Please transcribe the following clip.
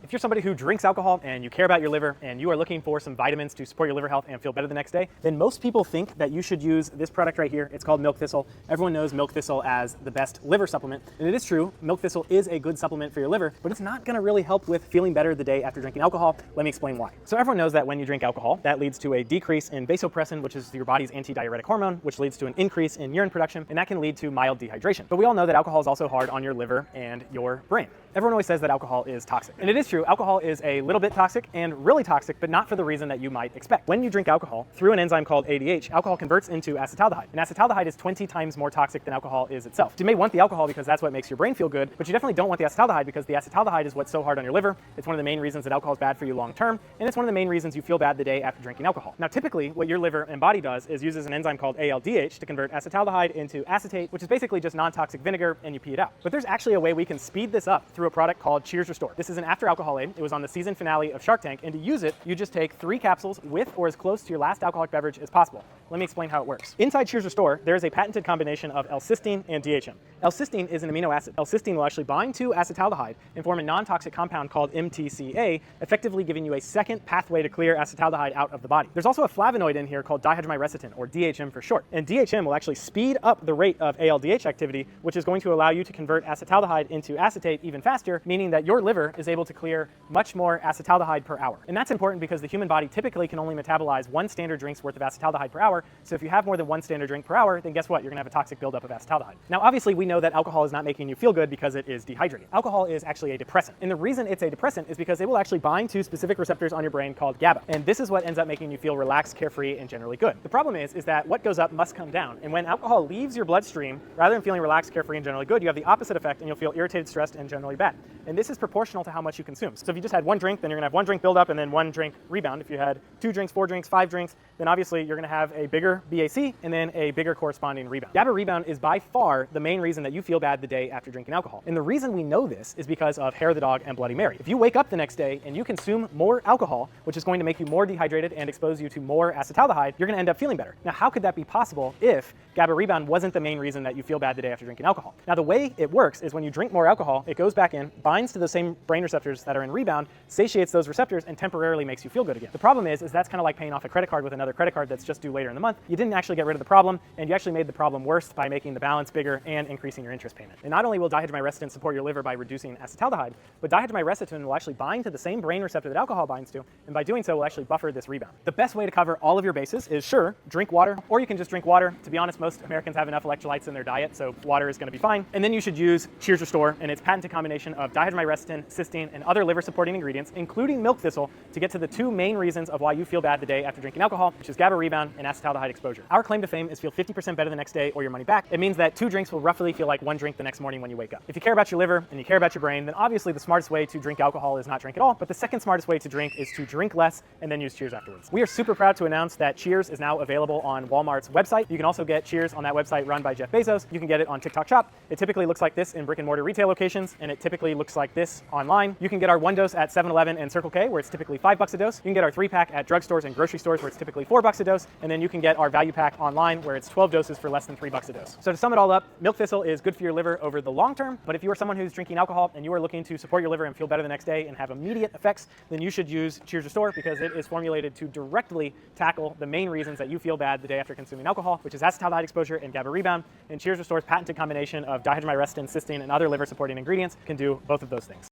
If you're somebody who drinks alcohol and you care about your liver and you are looking for some vitamins to support your liver health and feel better the next day, then most people think that you should use this product right here. It's called Milk Thistle. Everyone knows Milk Thistle as the best liver supplement, and it is true, Milk Thistle is a good supplement for your liver, but it's not gonna really help with feeling better the day after drinking alcohol. Let me explain why. So everyone knows that when you drink alcohol, that leads to a decrease in vasopressin, which is your body's antidiuretic hormone, which leads to an increase in urine production, and that can lead to mild dehydration. But we all know that alcohol is also hard on your liver and your brain. Everyone always says that alcohol is toxic. And it is true, alcohol is a little bit toxic and really toxic, but not for the reason that you might expect. When you drink alcohol, through an enzyme called ADH, alcohol converts into acetaldehyde. And acetaldehyde is 20 times more toxic than alcohol is itself. You may want the alcohol because that's what makes your brain feel good, but you definitely don't want the acetaldehyde because the acetaldehyde is what's so hard on your liver. It's one of the main reasons that alcohol is bad for you long term, and it's one of the main reasons you feel bad the day after drinking alcohol. Now, typically, what your liver and body does is uses an enzyme called ALDH to convert acetaldehyde into acetate, which is basically just non-toxic vinegar, and you pee it out. But there's actually a way we can speed this up through a product called Cheers Restore. This is an after-alcohol aid. It was on the season finale of Shark Tank, and to use it, you just take 3 capsules with or as close to your last alcoholic beverage as possible. Let me explain how it works. Inside Cheers Restore, there is a patented combination of L-cysteine and DHM. L-cysteine is an amino acid. L-cysteine will actually bind to acetaldehyde and form a non-toxic compound called MTCA, effectively giving you a second pathway to clear acetaldehyde out of the body. There's also a flavonoid in here called dihydromycin, or DHM for short. And DHM will actually speed up the rate of ALDH activity, which is going to allow you to convert acetaldehyde into acetate even faster, meaning that your liver is able to clear much more acetaldehyde per hour. And that's important because the human body typically can only metabolize 1 standard drink's worth of acetaldehyde per hour. So if you have more than 1 standard drink per hour, then guess what? You're gonna have a toxic buildup of acetaldehyde. Now, obviously, we know that alcohol is not making you feel good because it is dehydrating. Alcohol is actually a depressant. And the reason it's a depressant is because it will actually bind to specific receptors on your brain called GABA. And this is what ends up making you feel relaxed, carefree, and generally good. The problem is that what goes up must come down. And when alcohol leaves your bloodstream, rather than feeling relaxed, carefree, and generally good, you have the opposite effect and you'll feel irritated, stressed, and generally bad. And this is proportional to how much you consume. So if you just had 1 drink, then you're gonna have 1 drink buildup and then 1 drink rebound. If you had 2 drinks, 4 drinks, 5 drinks, then obviously you're gonna have a bigger BAC and then a bigger corresponding rebound. GABA rebound is by far the main reason that you feel bad the day after drinking alcohol. And the reason we know this is because of Hair of the Dog and Bloody Mary. If you wake up the next day and you consume more alcohol, which is going to make you more dehydrated and expose you to more acetaldehyde, you're gonna end up feeling better. Now, how could that be possible if GABA rebound wasn't the main reason that you feel bad the day after drinking alcohol? Now, the way it works is when you drink more alcohol, it goes back in, binds to the same brain receptors that are in rebound, satiates those receptors, and temporarily makes you feel good again. The problem is that's kind of like paying off a credit card with another credit card that's just due later in the month. You didn't actually get rid of the problem, and you actually made the problem worse by making the balance bigger and increasing your interest payment. And not only will dihydromycin support your liver by reducing acetaldehyde, but dihydromycin will actually bind to the same brain receptor that alcohol binds to, and by doing so will actually buffer this rebound. The best way to cover all of your bases is, sure, drink water, or you can just drink water. To be honest, most Americans have enough electrolytes in their diet, so water is going to be fine. And then you should use Cheers Restore and its patented combination of dihydromycin, cysteine, and other liver-supporting ingredients, including milk thistle, to get to the 2 main reasons of why you feel bad the day after drinking alcohol, which is GABA rebound and acetaldehyde exposure. Our claim to fame is feel 50% better the next day or your money back. It means that 2 drinks will roughly feel like 1 drink the next morning when you wake up. If you care about your liver and you care about your brain, then obviously the smartest way to drink alcohol is not drink at all, but the second smartest way to drink is to drink less and then use Cheers afterwards. We are super proud to announce that Cheers is now available on Walmart's website. You can also get Cheers on that website run by Jeff Bezos. You can get it on TikTok Shop. It typically looks like this in brick and mortar retail locations, and it typically looks like this online. You can get our 1 dose at 7-Eleven and Circle K, where it's typically $5 a dose. You can get our 3-pack at drugstores and grocery stores, where it's typically $4 a dose. And then you can get our value pack online, where it's 12 doses for less than $3 a dose. So to sum it all up, Milk Thistle is good for your liver over the long term, but if you are someone who's drinking alcohol and you are looking to support your liver and feel better the next day and have immediate effects, then you should use Cheers Restore because it is formulated to directly tackle the main reasons that you feel bad the day after consuming alcohol, which is acetaldehyde exposure and GABA rebound. And Cheers Restore's patented combination of dihydromycin, cysteine, and other liver-supporting ingredients can do both of those things.